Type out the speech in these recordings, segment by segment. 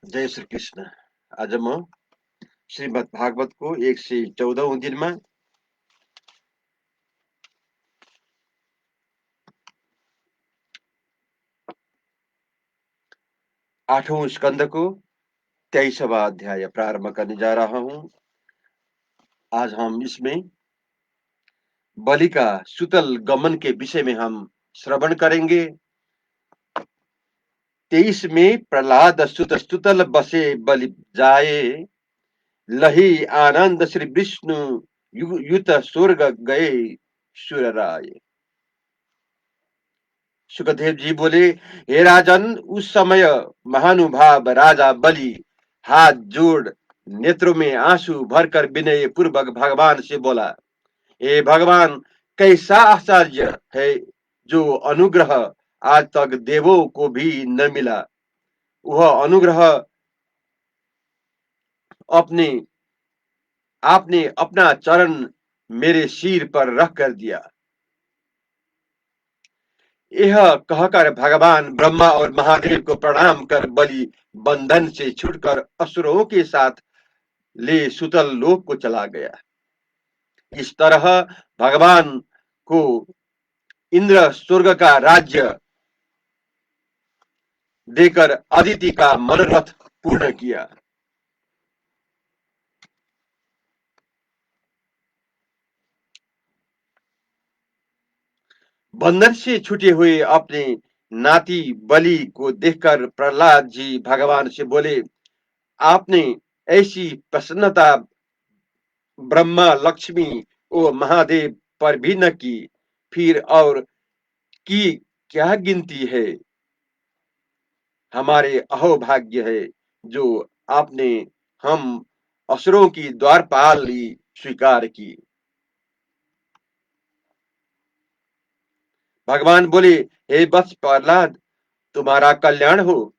जय श्री कृष्ण। आज म श्रीमद् भागवतको 114औं दिनमा 8वें स्कंद को 23वां अध्याय प्रारंभ करने जा रहा हूं। आज हम इसमें बलि का सुतल गमन के विषय में हम श्रवण करेंगे। 23 में प्रहलाद सुतल बसे बलि जाए, लही आनंद श्री विष्णु युत स्वर्ग गए सुरराय। सुखदेव जी बोले, हे राजन, उस समय महानुभाव राजा बलि हाथ जोड़ नेत्रों में आंसू भरकर विनय पूर्वक भगवान से बोला, हे भगवान, कैसा आश्चर्य है जो अनुग्रह आज तक देवों को भी न मिला। वह अनुग्रह आपने अपना चरण मेरे सिर पर रख कर दिया। यह कहकर भगवान ब्रह्मा और महादेव को प्रणाम कर बलि बंधन से छूटकर असुरों के साथ ले सुतल लोक को चला गया। इस तरह भगवान को इंद्र स्वर्ग का राज्य देकर अदिति का मनोरथ पूर्ण किया। बंधन से छूटे हुए अपने नाती बलि को देखकर प्रहलाद जी भगवान से बोले, आपने ऐसी प्रसन्नता ब्रह्मा, लक्ष्मी और महादेव पर भी न की, फिर और की क्या गिनती है। हमारे अहोभाग्य है जो आपने हम असुरों की द्वारपाली स्वीकार की। भगवान बोले, हे वत्स प्रहलाद, तुम्हारा कल्याण हो।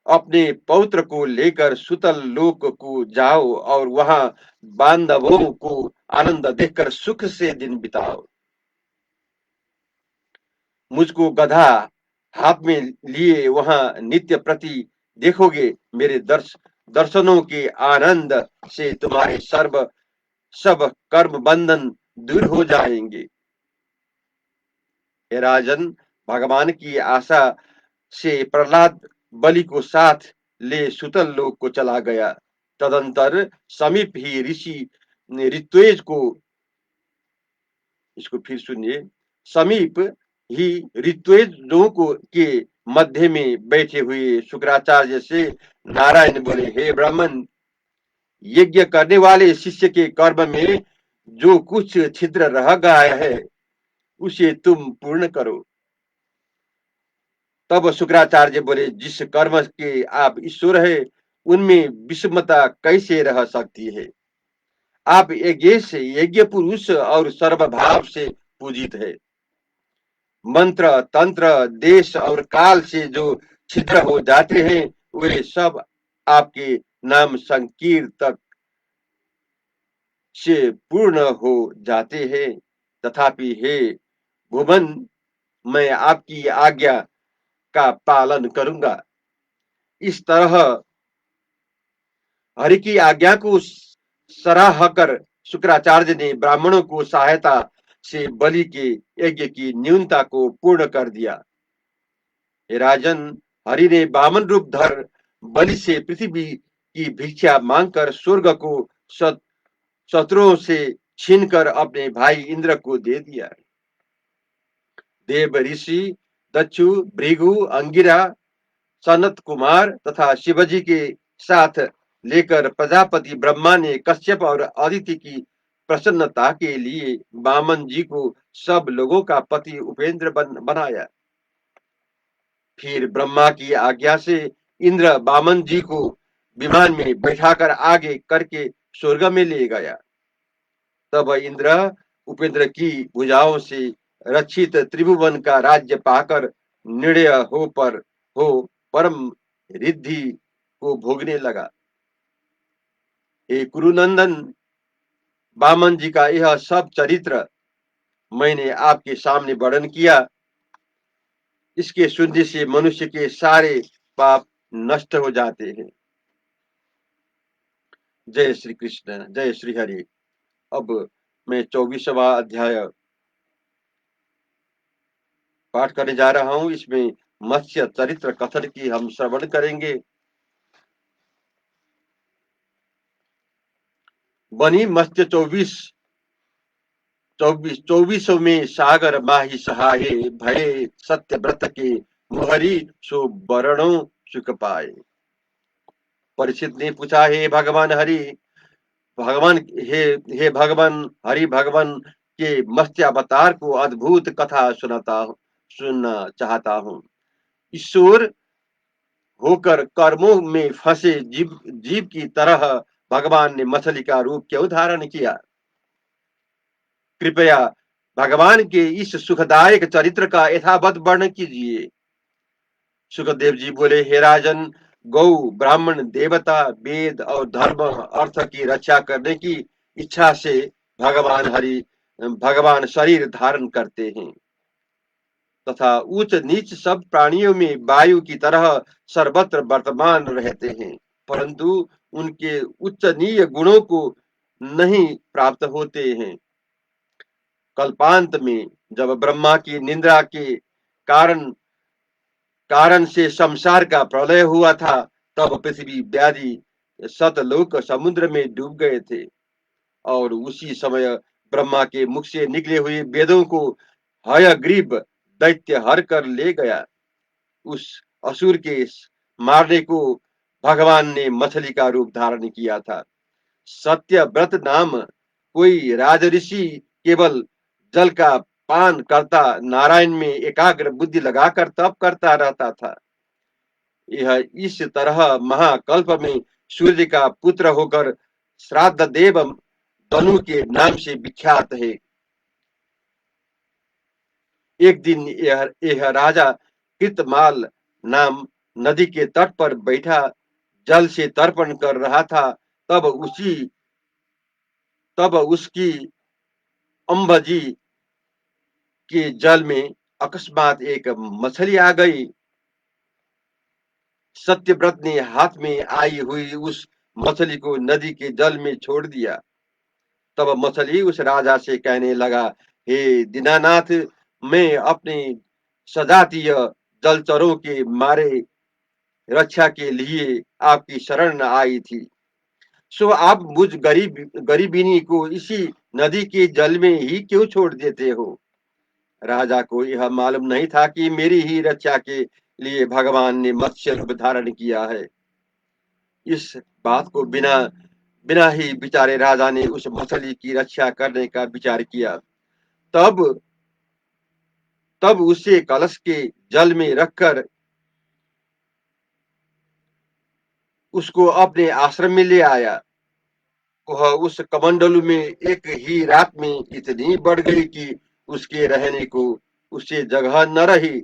अपने पौत्र को लेकर सुतल लोक को जाओ और वहां बांधवों को आनंद देखकर सुख से दिन बिताओ। मुझको गधा हाथ में लिए वहां नित्य प्रति देखोगे। मेरे दर्शनों के आनंद से तुम्हारे सब कर्म बंधन दूर हो जाएंगे। हे राजन, भगवान की आशा से प्रहलाद बलि को साथ ले सुतल लोक को चला गया। तदंतर समीप ही ऋषि ऋत्वेज को, इसको फिर सुनिए, समीप ही ऋत्वेजों को के मध्य में बैठे हुए शुक्राचार्य से नारायण बोले, हे ब्राह्मण, यज्ञ करने वाले शिष्य के कर्म में जो कुछ छिद्र रह गया है उसे तुम पूर्ण करो। तब शुक्राचार्य बोले, जिस कर्म के आप ईश्वर है उनमें विषमता कैसे रह सकती है। आप यज्ञ पुरुष और सर्वभाव से पूजित है। मंत्र, तंत्र, देश और काल से जो छिद्र हो जाते हैं वे सब आपके नाम संकीर्तक से पूर्ण हो जाते हैं। तथापि हे भुवन, मैं आपकी आज्ञा का पालन करूंगा। इस तरह हरि की आज्ञा को सराह कर शुक्राचार्य ने ब्राह्मणों को सहायता से बलि के यज्ञ की न्यूनता को पूर्ण कर दिया। हे राजन, हरि ने वामन रूप धर बलि से पृथ्वी की भिक्षा मांगकर स्वर्ग को शत्रुओं से छीनकर अपने भाई इंद्र को दे दिया। देव ऋषि दक्षु, भृगु, अंगिरा, सनत कुमार तथा शिवजी के साथ लेकर प्रजापति ब्रह्मा ने कश्यप और अदिति की प्रसन्नता के लिए वामन जी को सब लोगों का पति उपेंद्र बनाया। फिर ब्रह्मा की आज्ञा से इंद्र वामन जी को विमान में बैठाकर आगे करके स्वर्ग में ले गया। तब इंद्र उपेंद्र की भुजाओं से रक्षित त्रिभुवन का राज्य पाकर निर्णय हो परम रिद्धि को भोगने लगा। हे कुरुनंदन, वामन जी का यह सब चरित्र मैंने आपके सामने वर्णन किया। इसके सुनने से मनुष्य के सारे पाप नष्ट हो जाते हैं। जय श्री कृष्ण, जय श्री हरि। अब मैं 24वां अध्याय पाठ करने जा रहा हूं। इसमें मत्स्य चरित्र कथन की हम श्रवण करेंगे। बनी मत्स्य 24 में सागर माही सहाये, भय सत्य व्रत के मुहरी सो वरणों सुख पाए। परीक्षित ने पूछा, हे भगवान हरि, भगवान हे हे भगवान हरि, भगवान के मत्स्य अवतार को अद्भुत कथा सुनना चाहता हूँ। ईश्वर होकर कर्मों में फंसे जीव की तरह भगवान ने मछली का रूप क्यों धारण किया। कृपया भगवान के इस सुखदायक चरित्र का यथावत वर्णन कीजिए। सुखदेव जी बोले, हे राजन, गौ, ब्राह्मण, देवता, वेद और धर्म अर्थ की रक्षा करने की इच्छा से भगवान शरीर धारण करते हैं तथा उच्च नीच सब प्राणियों में वायु की तरह सर्वत्र वर्तमान रहते हैं, परंतु उनके उच्चनीय गुणों को नहीं प्राप्त होते हैं। कल्पांत में जब ब्रह्मा की निंदा के कारण कारण से संसार का प्रलय हुआ था, तब पृथ्वी व्याधि सतलोक समुद्र में डूब गए थे। और उसी समय ब्रह्मा के मुख से निकले हुए वेदों को हयग्रीव दैत्य हर कर ले गया। उस असुर के मारने को भगवान ने मछली का रूप धारण किया था। सत्यव्रत नाम कोई राजऋषि केवल जल का पान करता, नारायण में एकाग्र बुद्धि लगाकर तप करता रहता था। यह इस तरह महाकल्प में सूर्य का पुत्र होकर श्राद्ध देव तनु के नाम से विख्यात है। एक दिन यह राजा कृतमाल नाम नदी के तट पर बैठा जल से तर्पण कर रहा था। तब उसी तब उसकी अंबजी के जल में अकस्मात एक मछली आ गई। सत्यव्रत ने हाथ में आई हुई उस मछली को नदी के जल में छोड़ दिया। तब मछली उस राजा से कहने लगा, हे दीनानाथ, मैं अपने सजातीय जलचरों के मारे रक्षा के लिए आपकी शरण आई थी। सो आप मुझ गरीबिनी को इसी नदी के जल में ही क्यों छोड़ देते हो? राजा को यह मालूम नहीं था कि मेरी ही रक्षा के लिए भगवान ने मत्स्य रूप धारण किया है। इस बात को बिना बिना ही बेचारे राजा ने उस मछली की रक्षा करने का विचार किया। तब तब उसे कलश के जल में रखकर उसको अपने आश्रम में ले आया। वह उस कमंडलू में एक ही रात में इतनी बढ़ गई कि उसके रहने को उससे जगह न रही।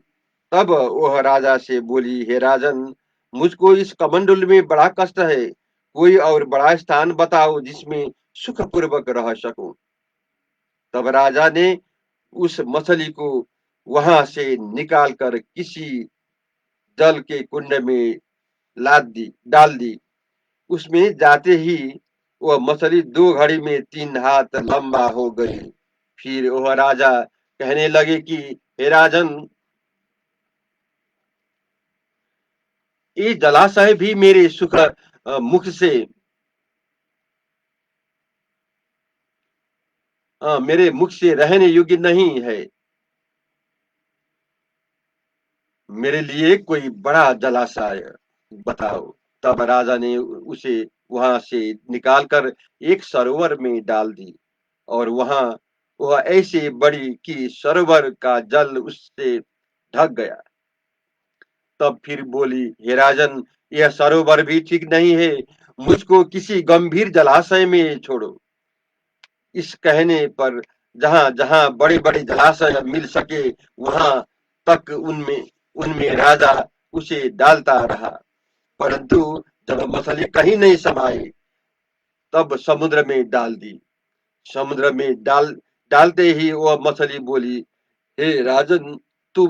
तब वह राजा से बोली, हे राजन, मुझको इस कमंडल में बड़ा कष्ट है। कोई और बड़ा स्थान बताओ जिसमें सुख पूर्वक रह सकूं। तब राजा ने उस मछली को वहां से निकालकर किसी जल के कुंड में डाल दी। उसमें जाते ही वह मछली 2 घड़ी में 3 हाथ लंबा हो गई। फिर वह राजा कहने लगे कि हे राजन, ये जलाशय भी मेरे मुख से मेरे मुख से रहने योग्य नहीं है। मेरे लिए कोई बड़ा जलाशय बताओ। तब राजा ने उसे वहां से निकालकर एक सरोवर में डाल दी। और वहां वह ऐसे बड़ी कि सरोवर का जल उससे ढक गया। तब फिर बोली, हे राजन, यह सरोवर भी ठीक नहीं है। मुझको किसी गंभीर जलाशय में छोड़ो। इस कहने पर जहां जहां बड़े बड़े जलाशय मिल सके वहां तक उनमें उनमें राजा उसे डालता रहा। परंतु जब मछली कहीं नहीं समाई, तब समुद्र में डाल दी। समुद्र में डालते ही वह मछली बोली, हे राजन, तुम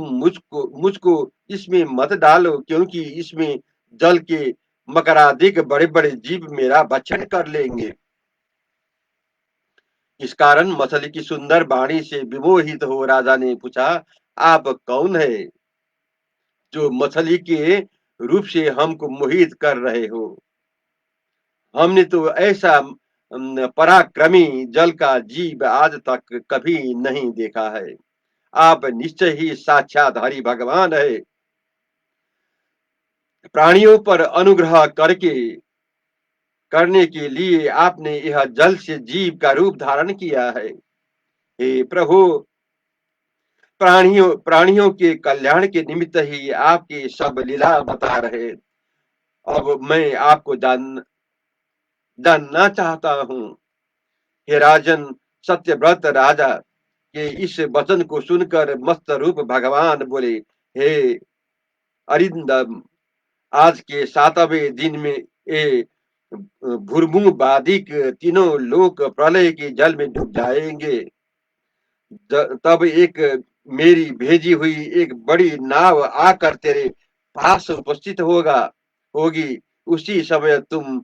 मुझको इसमें मत डालो, क्योंकि इसमें जल के मकरादिक बड़े बड़े जीव मेरा भक्षण कर लेंगे। इस कारण मछली की सुंदर वाणी से विमोहित हो राजा ने पूछा, आप कौन है जो मछली के रूप से हमको मोहित कर रहे हो? हमने तो ऐसा पराक्रमी जल का जीव आज तक कभी नहीं देखा है। आप निश्चय ही साक्षात हरि भगवान है। प्राणियों पर अनुग्रह करने के लिए आपने यह जल से जीव का रूप धारण किया है। हे प्रभु, प्राणियों प्राणियों के कल्याण के निमित्त ही आपकी सब लीला बता रहे। अब मैं आपको जानना चाहता हूँ। हे राजन, सत्यव्रत राजा के इस वचन को सुनकर मस्त रूप भगवान बोले, हे अरिंदम, आज के 7वें दिन में ये भूर्भुवादिक तीनों लोक प्रलय के जल में डूब जाएंगे। तब एक मेरी भेजी हुई एक बड़ी नाव आकर तेरे पास उपस्थित होगी। उसी समय तुम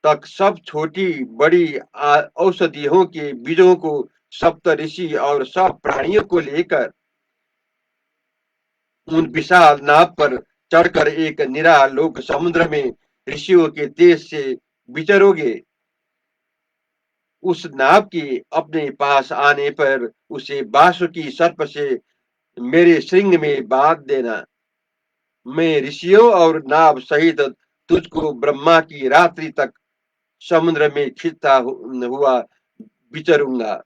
तक सब छोटी बड़ी औषधियों के बीजों को सप्त ऋषि और सब प्राणियों को लेकर उन विशाल नाव पर चढ़कर एक निरालोक समुद्र में ऋषियों के देश से विचरोगे। उस नाव के अपने पास आने पर उसे बांसुरी सर्प से मेरे श्रृंग में बांध देना। मैं ऋषियों और नाव सहित तुझको ब्रह्मा की रात्रि तक समुद्र में खिंचता हुआ विचरूंगा।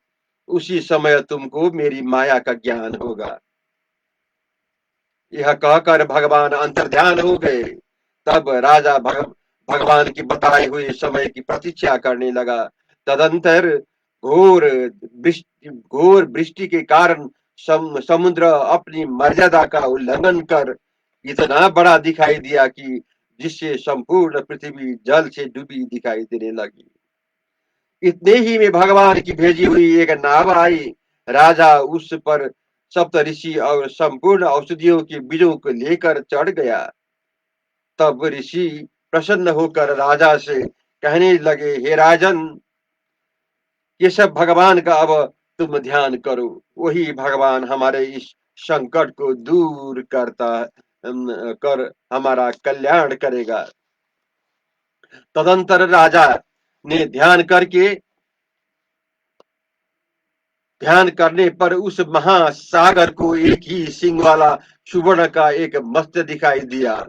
उसी समय तुमको मेरी माया का ज्ञान होगा। यह कहकर भगवान अंतर्ध्यान हो गए। तब राजा भगवान की बताए हुए समय की प्रतीक्षा करने लगा। तदंतर घोर वृष्टि के कारण समुद्र अपनी मर्यादा का उल्लंघन कर इतना बड़ा दिखाई दिया कि जिससे संपूर्ण पृथ्वी जल से डूबी दिखाई देने लगी। इतने ही में भगवान की भेजी हुई एक नाव आई। राजा उस पर सप्तऋषि और संपूर्ण औषधियों के बीजों को लेकर चढ़ गया। तब ऋषि प्रसन्न होकर राजा से कहने लगे, हे राजन, ये सब भगवान का अब तुम ध्यान करो। वही भगवान हमारे इस संकट को दूर कर हमारा कल्याण करेगा। तदंतर राजा ने ध्यान करने पर उस महासागर को एक ही सिंह वाला सुवर्ण का एक मत्स्य दिखाई दिया,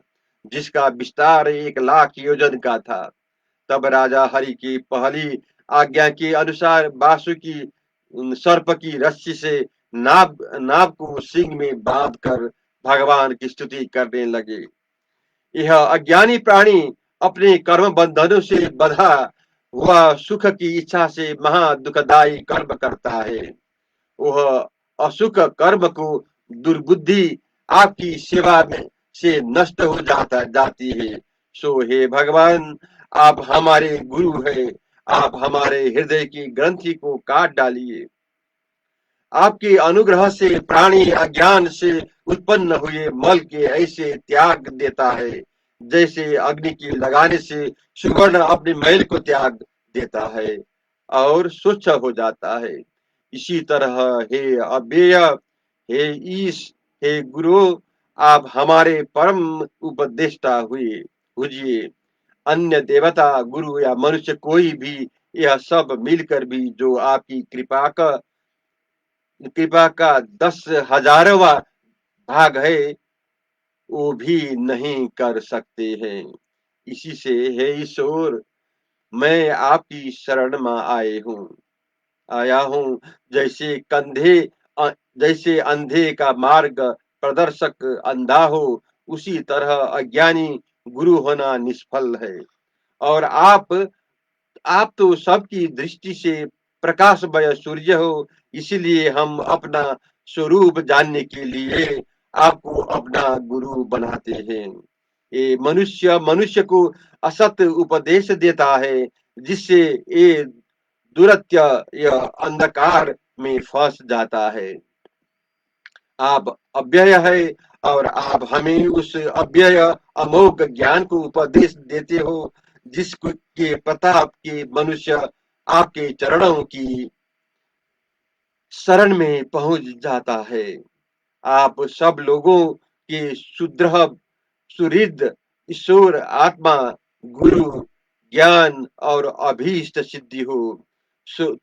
जिसका विस्तार 1,00,000 योजन का था। तब राजा हरि की पहली आज्ञा के अनुसार वासुकी सर्प की रस्सी से नाव को सिंह में बांध कर भगवान की स्तुति करने लगे। यह अज्ञानी प्राणी अपने कर्म बंधनों से बंधा हुआ सुख की इच्छा से महा दुखदायी कर्म करता है। वह असुख कर्म को दुर्बुद्धि आपकी सेवा में से नष्ट हो जाती है। सो हे भगवान, आप हमारे गुरु हैं। आप हमारे हृदय की ग्रंथि को काट डालिए। आपके अनुग्रह से प्राणी अज्ञान से उत्पन्न हुए मल के ऐसे त्याग देता है, जैसे अग्नि की लगाने से सुवर्ण अपने मैल को त्याग देता है और स्वच्छ हो जाता है। इसी तरह हे अव्यय, हे ईश, हे गुरु, आप हमारे परम उपदेष्टा हुजिए। अन्य देवता, गुरु या मनुष्य कोई भी यह सब मिलकर भी जो आपकी कृपा का 10,000वां भाग है, वो भी नहीं कर सकते हैं। इसी से हे ईश्वर, मैं आपकी शरण में आया हूँ। जैसे जैसे अंधे का मार्ग प्रदर्शक अंधा हो, उसी तरह अज्ञानी गुरु होना निष्फल है। और आप तो सबकी दृष्टि से प्रकाशमय सूर्य हो, इसलिए हम अपना स्वरूप जानने के लिए आपको अपना गुरु बनाते हैं। ये मनुष्य को असत्य उपदेश देता है, जिससे ये दुरत्य यह अंधकार में फंस जाता है। आप अव्यय है और आप हमें उस अव्यय अमोघ ज्ञान को उपदेश देते हो, जिसके प्रताप के मनुष्य आपके चरणों की शरण में पहुंच जाता है। आप सब लोगों के सुदृढ़ सुहृद ईश्वर आत्मा गुरु ज्ञान और अभीष्ट सिद्धि हो।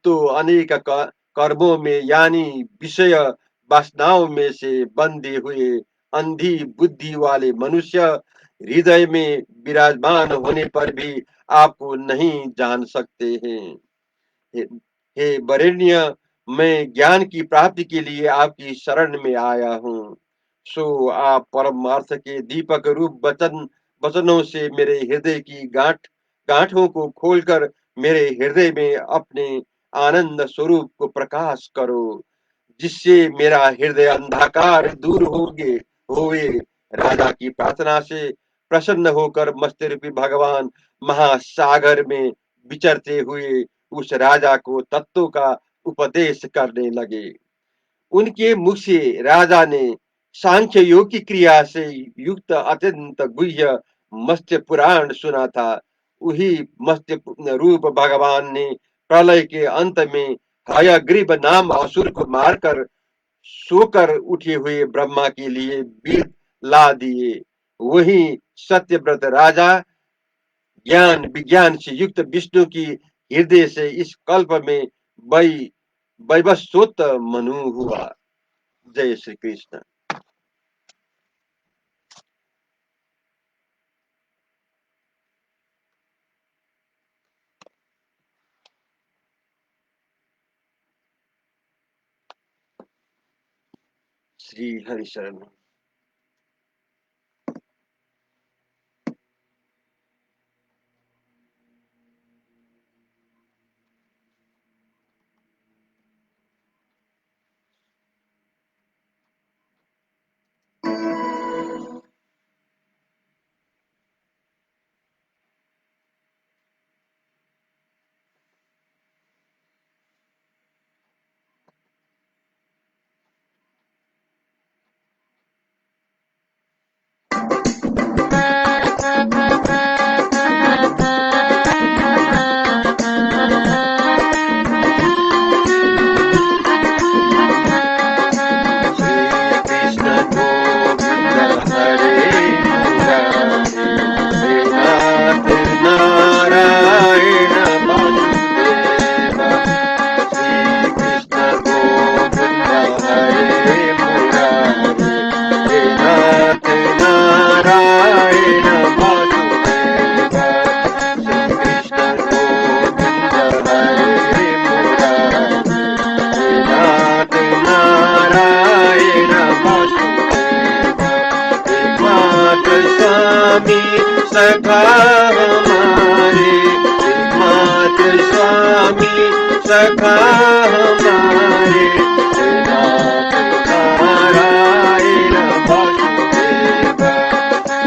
तो अनेक कर्मों में यानी विषय वासनाओं में से बंधे हुए अंधी बुद्धि वाले मनुष्य हृदय में विराजमान होने पर भी आपको नहीं जान सकते हैं। हे हे वरेण्य, मैं ज्ञान की प्राप्ति के लिए आपकी शरण में आया हूँ। सो आप परम अर्थ के दीपक रूप वचनों से मेरे हृदय की गांठों को खोलकर मेरे हृदय में अपने आनंद स्वरूप को प्रकाश करो, जिससे मेरा हृदय अंधकार दूर होवे। राजा की प्रार्थना से प्रसन्न होकर मस्त रूपी भगवान महासागर में विचरते हुए उस राजा को तत्वों का उपदेश करने लगे। उनके मुख से राजा ने सांख्य योग की क्रिया से युक्त अत्यंत गुह्य मत्स्य पुराण सुना था। वही मत्स्य रूप भगवान ने प्रलय के अंत में हयग्रीव नाम असुर को मारकर सोकर उठे हुए ब्रह्मा के लिए बीज ला दिए। वही सत्यव्रत राजा ज्ञान विज्ञान से युक्त विष्णु की हृदय से इस कल्प में वै वैवस्वत मनु हुआ। जय श्री कृष्ण। श्री हरिशरण। सखा हमारे नाथ स्वामी सखा हमारे नाथ नारायण वासुदेव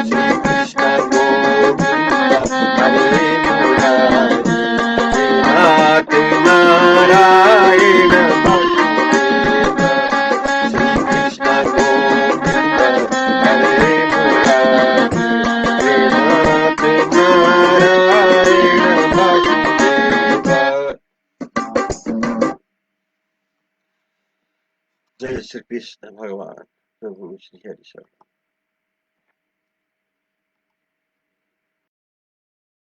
श्री कृष्ण गोविंद हरे मुरारी नाथ नारायण वासुदेव श्री कृष्ण गोविंद हरे मुरारी जय श्री कृष्ण भगवान प्रभु श्री हरि।